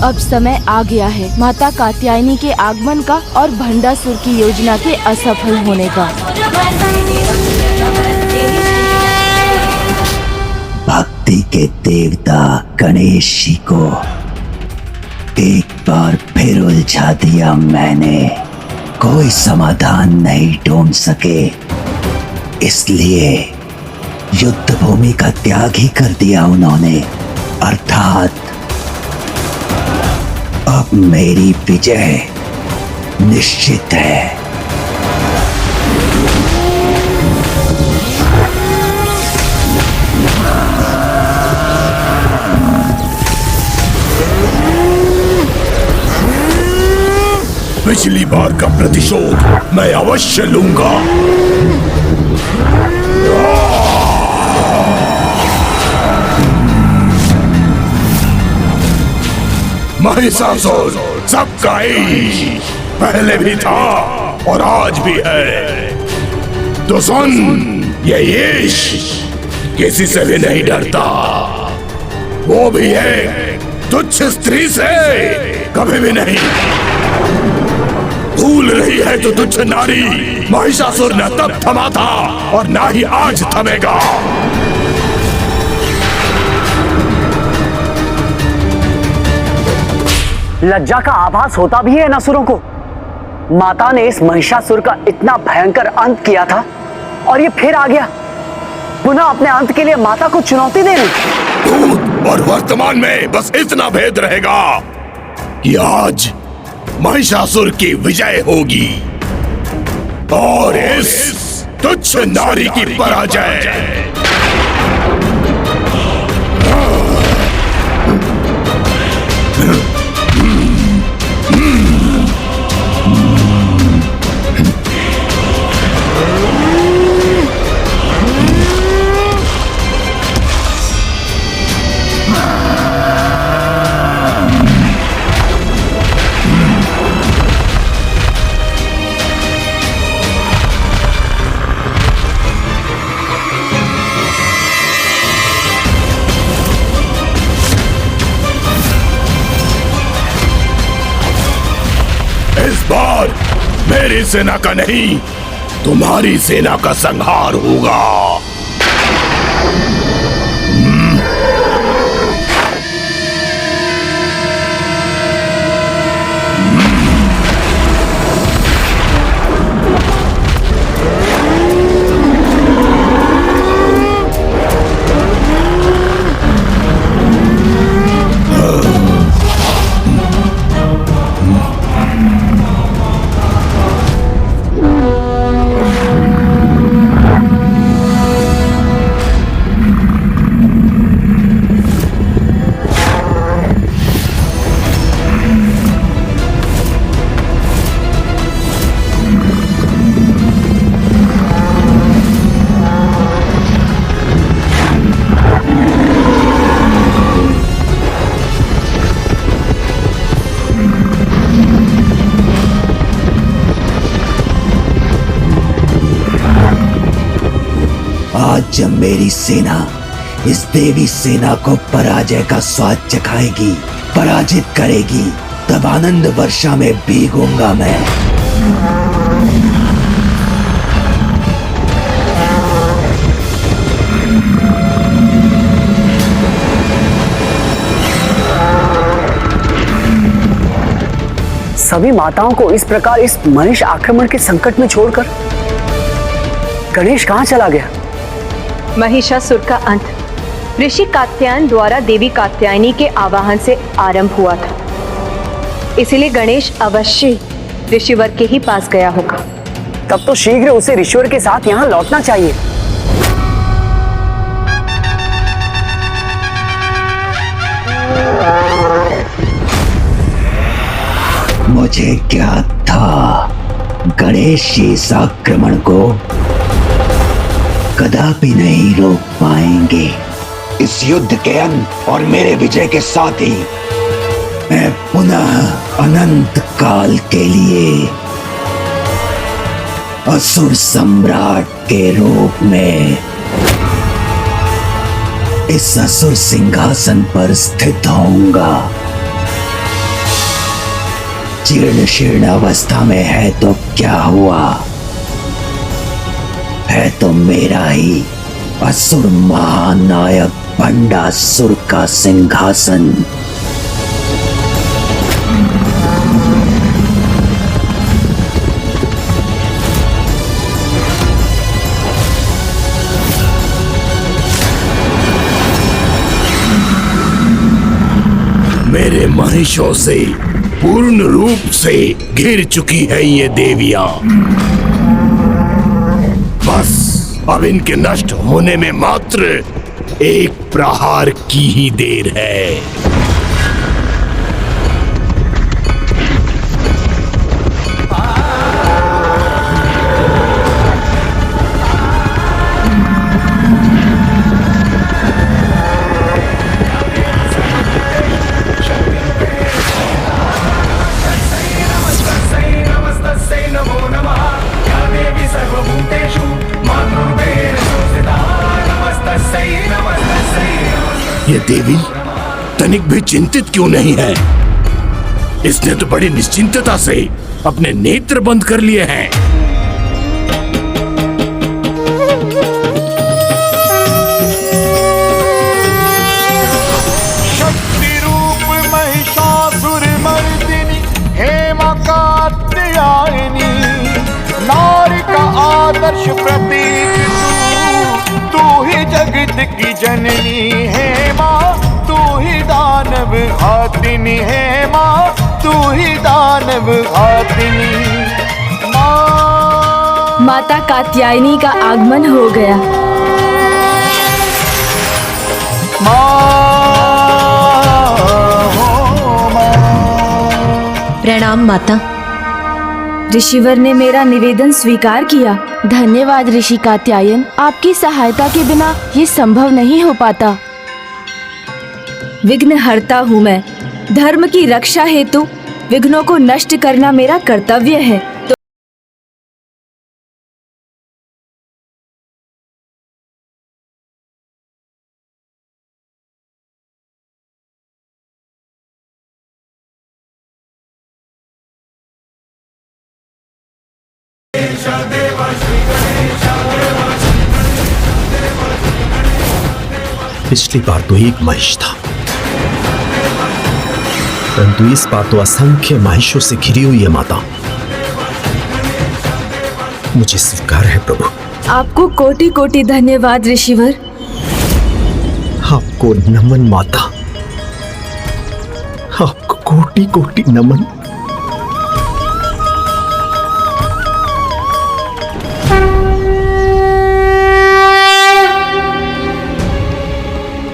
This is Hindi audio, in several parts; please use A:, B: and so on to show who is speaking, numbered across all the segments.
A: अब समय आ गया है माता कात्यायनी के आगमन का और भंडासुर की योजना के असफल होने का।
B: भक्ति के देवता गणेश जी को एक बार फिर उलझा दिया मैंने। कोई समाधान नहीं ढूंढ सके, इसलिए युद्ध भूमि का त्याग ही कर दिया उन्होंने। अर्थात अब मेरी विजय निश्चित है।
C: पिछली बार का प्रतिशोध मैं अवश्य लूंगा। महिषासुर सबका ही पहले भी था और आज भी है। तो सुन, ये यश किसी से भी नहीं डरता। वो भी है तुच्छ स्त्री से कभी भी नहीं। भूल रही है तो तुच्छ नारी महिषासुर न तब थमा था और ना ही आज थमेगा।
D: लज्जा का आभास होता भी है असुरों को। माता ने इस महिषासुर का इतना भयंकर अंत किया था और ये फिर आ गया पुनः अपने अंत के लिए माता को चुनौती देने।
C: भूत और वर्तमान में बस इतना भेद रहेगा कि आज महिषासुर की विजय होगी और इस तुच्छ नारी की पराजय। इस बार मेरी सेना का नहीं, तुम्हारी सेना का संहार होगा।
B: आज जब मेरी सेना इस देवी सेना को पराजय का स्वाद चखाएगी, पराजित करेगी, तब आनंद वर्षा में भीगूंगा मैं।
D: सभी माताओं को इस प्रकार इस महिष आक्रमण के संकट में छोड़कर गणेश कहां चला गया?
E: महिषासुर का अंत ऋषि कात्यायन द्वारा देवी कात्यायनी के आवाहन से आरंभ हुआ था, इसलिए गणेश अवश्य ऋषिवर के ही पास गया होगा।
D: तब तो शीघ्र उसे ऋषिवर के साथ यहाँ लौटना चाहिए।
B: मुझे ज्ञात था गणेश इस आक्रमण को कदापि नहीं रोक पाएंगे। इस युद्ध के अंत और मेरे विजय के साथ ही मैं पुनः अनंत काल के लिए असुर सम्राट के रूप में इस असुर सिंहासन पर स्थित होऊंगा। जीर्ण शीर्ण अवस्था में है तो क्या हुआ, है तो मेरा ही असुर महानायक भंडासुर का सिंहासन।
C: मेरे महिषों से पूर्ण रूप से घिर चुकी है ये देवियां। बस अब इनके नष्ट होने में मात्र एक प्रहार की ही देर है। ये देवी तनिक भी चिंतित क्यों नहीं है? इसने तो बड़ी निश्चिंतता से अपने नेत्र बंद कर लिए हैं।
F: शक्ति रूप महिषासुर मर्दिनी हेमा कात्यायनी, नारी का आदर्श प्रतीक तू ही जगत की जननी है माँ, तू ही दानव घातिनी है माँ, तू ही दानव घातिनी माँ।
A: माता कात्यायनी का आगमन हो गया।
E: प्रणाम माता।
A: ऋषिवर ने मेरा निवेदन स्वीकार किया। धन्यवाद ऋषि कात्यायन, आपकी सहायता के बिना ये संभव नहीं हो पाता। विघ्न हरता हूँ मैं। धर्म की रक्षा हेतु विघ्नों को नष्ट करना मेरा कर्तव्य है।
G: पिछली बार तो एक महिष था, परंतु इस बार तो असंख्य महिषों से घिरी हुई है माता। मुझे स्वीकार है प्रभु।
A: आपको कोटि कोटि धन्यवाद ऋषिवर।
G: आपको नमन माता, आपको कोटि कोटि नमन।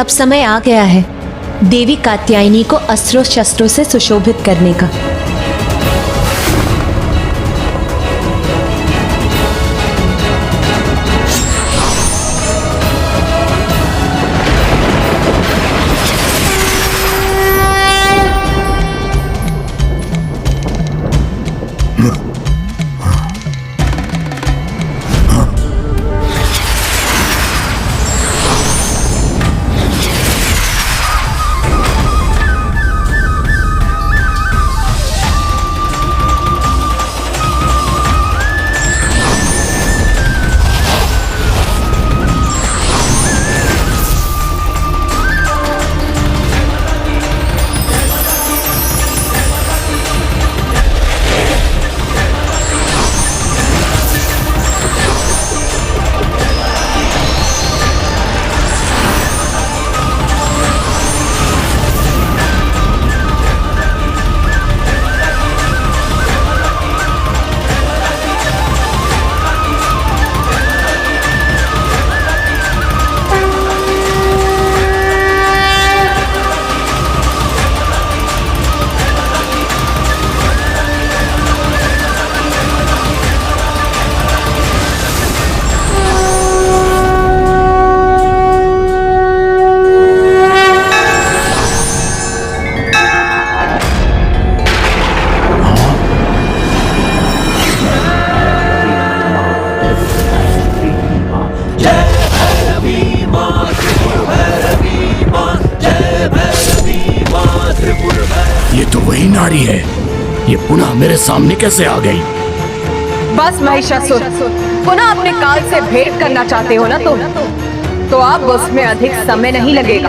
E: अब समय आ गया है देवी कात्यायनी को अस्त्रों शस्त्रों से सुशोभित करने का।
C: ये तो वही नारी है ये पुनः मेरे सामने कैसे आ गई?
E: बस महिषासुर, पुनः अपने काल से भेंट करना चाहते हो ना तुम? तो अब उसमें अधिक समय नहीं लगेगा।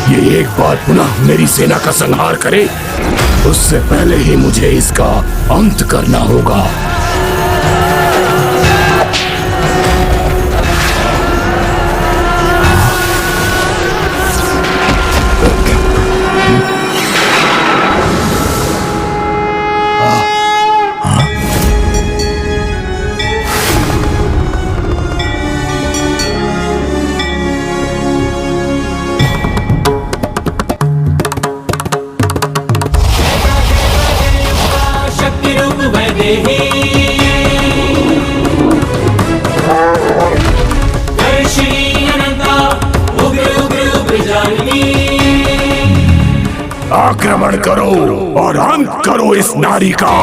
C: ये एक बार पुनः मेरी सेना का संहार करे, उससे पहले ही मुझे इसका अंत करना होगा। आक्रमण करो और अंत करो इस नारी का।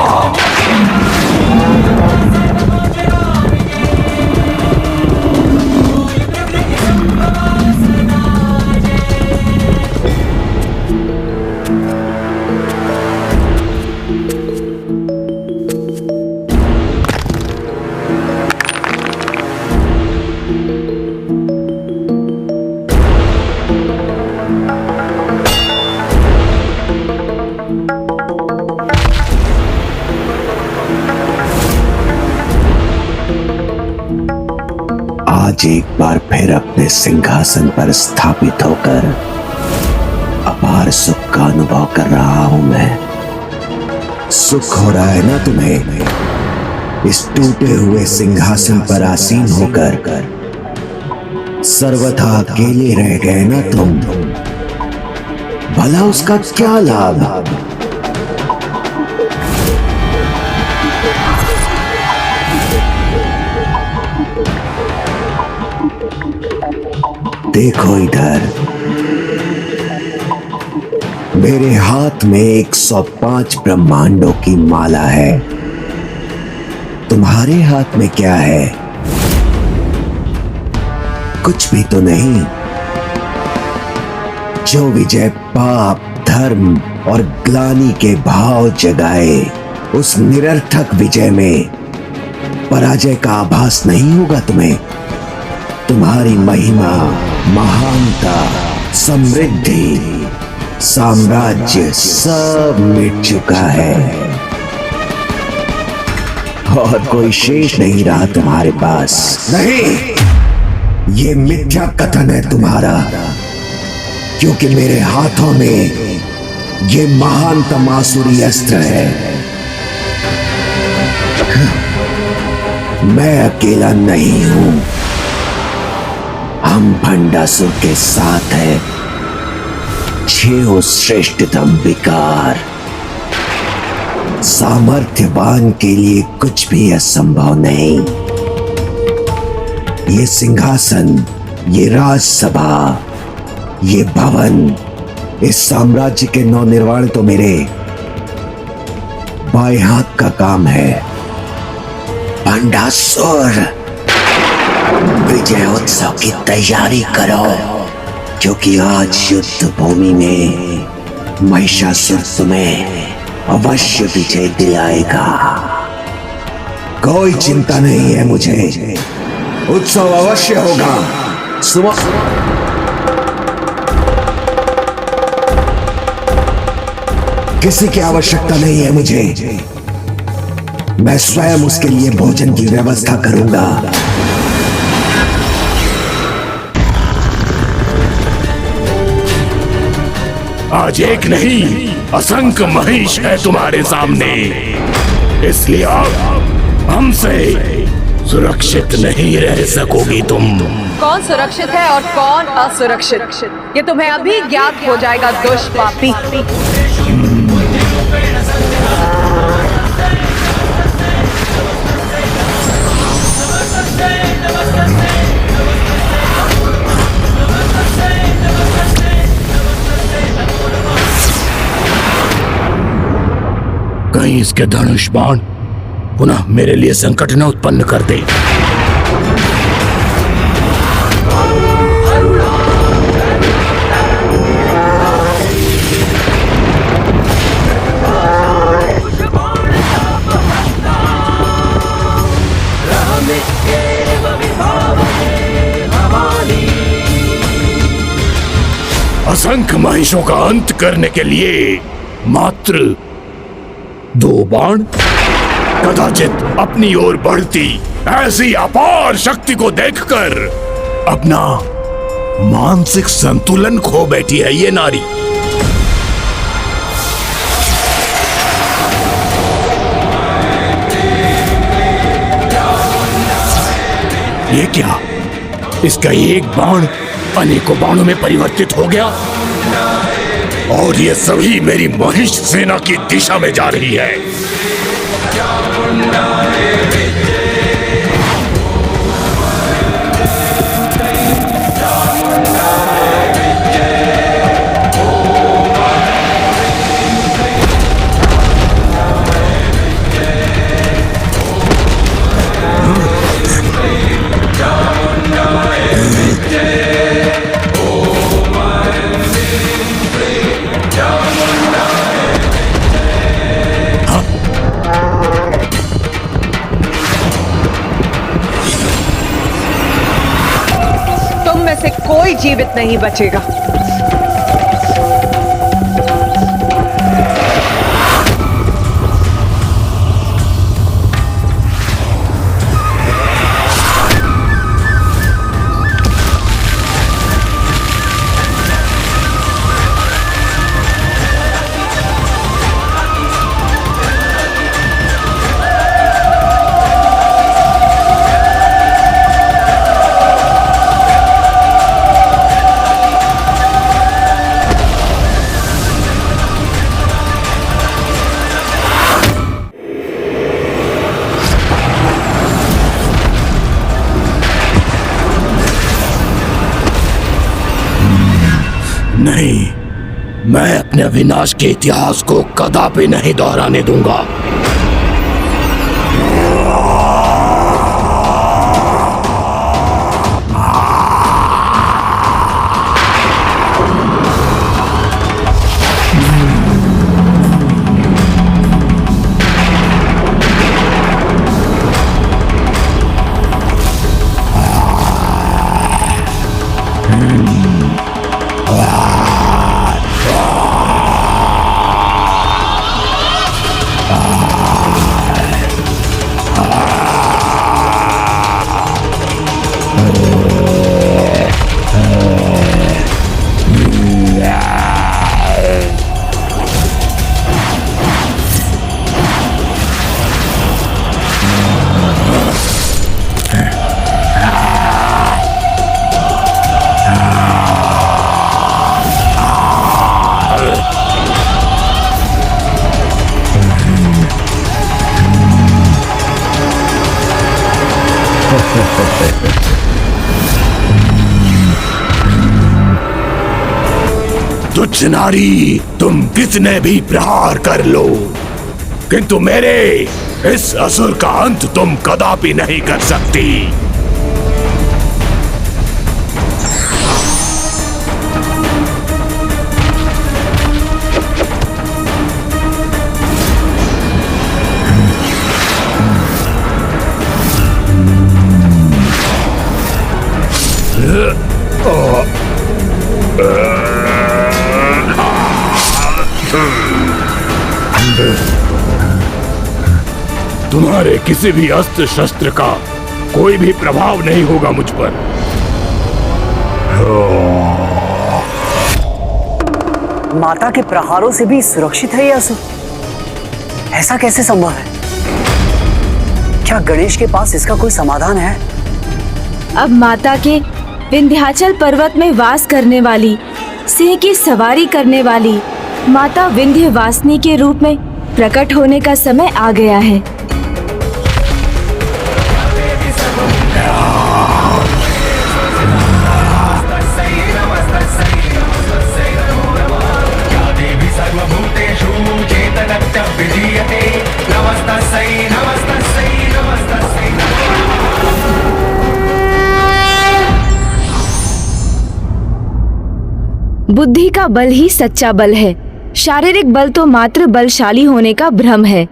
B: आज एक बार फिर अपने सिंहासन पर स्थापित होकर अपार सुख का अनुभव कर रहा हूं मैं। सुख हो रहा है ना तुम्हें? इस टूटे हुए सिंहासन पर आसीन होकर सर्वथा अकेले रह गए ना तुम। भला उसका क्या लाभ? देखो इधर, मेरे हाथ में 105 ब्रह्मांडों की माला है। तुम्हारे हाथ में क्या है? कुछ भी तो नहीं। जो विजय पाप, धर्म और ग्लानि के भाव जगाए, उस निरर्थक विजय में पराजय का आभास नहीं होगा तुम्हें। तुम्हारी महिमा, महानता, समृद्धि, साम्राज्य सब मिट चुका है और कोई शेष नहीं रहा तुम्हारे पास। नहीं, ये मिथ्या कथन है तुम्हारा, क्योंकि मेरे हाथों में ये महानतम आसुरी अस्त्र है। मैं अकेला नहीं हूं, हम भंडासुर के साथ है। 6 श्रेष्ठतम विकार। सामर्थ्यवान के लिए कुछ भी असंभव नहीं। ये सिंहासन, ये राजसभा, ये भवन, इस साम्राज्य के नवनिर्माण तो मेरे बाएं हाथ का काम है। भंडासुर, विजय उत्सव की तैयारी करो, क्योंकि आज युद्ध भूमि में महिषासुर तुम्हें अवश्य विजय दिलाएगा। कोई चिंता नहीं है मुझे, उत्सव अवश्य होगा। सुबह किसी की आवश्यकता नहीं है मुझे, मैं स्वयं उसके लिए भोजन की व्यवस्था करूंगा।
C: आज एक नहीं, असंख्य महिष है तुम्हारे सामने, इसलिए अब हमसे सुरक्षित नहीं रह सकोगी तुम।
E: कौन सुरक्षित है और कौन असुरक्षित, ये तुम्हें अभी ज्ञात हो जाएगा दुष्पापी।
C: कहीं इसके धनुष बाण पुनः मेरे लिए संकट न उत्पन्न कर दे। असंख्य महिषों का अंत करने के लिए मात्र 2 बाण? कदाचित अपनी ओर बढ़ती ऐसी अपार शक्ति को देखकर अपना मानसिक संतुलन खो बैठी है ये नारी। ये क्या? इसका एक बाण अनेकों बाणों में परिवर्तित हो गया और ये सभी मेरी महिष सेना की दिशा में जा रही है।
E: से कोई जीवित नहीं बचेगा। नहीं, मैं अपने विनाश के इतिहास को कदापि नहीं दोहराने दूंगा। तुच्छ नारी, तुम कितने भी प्रहार कर लो, किंतु मेरे इस असुर का अंत तुम कदापि नहीं कर सकती। तुम्हारे किसी भी अस्त्र शस्त्र का कोई भी प्रभाव नहीं होगा मुझ पर।
D: माता के प्रहारों से भी सुरक्षित है यह असुर? ऐसा कैसे संभव है? क्या गणेश के पास इसका कोई समाधान है?
A: अब माता के विंध्याचल पर्वत में वास करने वाली, सिंह की सवारी करने वाली माता विंध्यवासिनी के रूप में प्रकट होने का समय आ गया है। बुद्धि का बल ही सच्चा बल है। शारीरिक बल तो मात्र बलशाली होने का भ्रम है।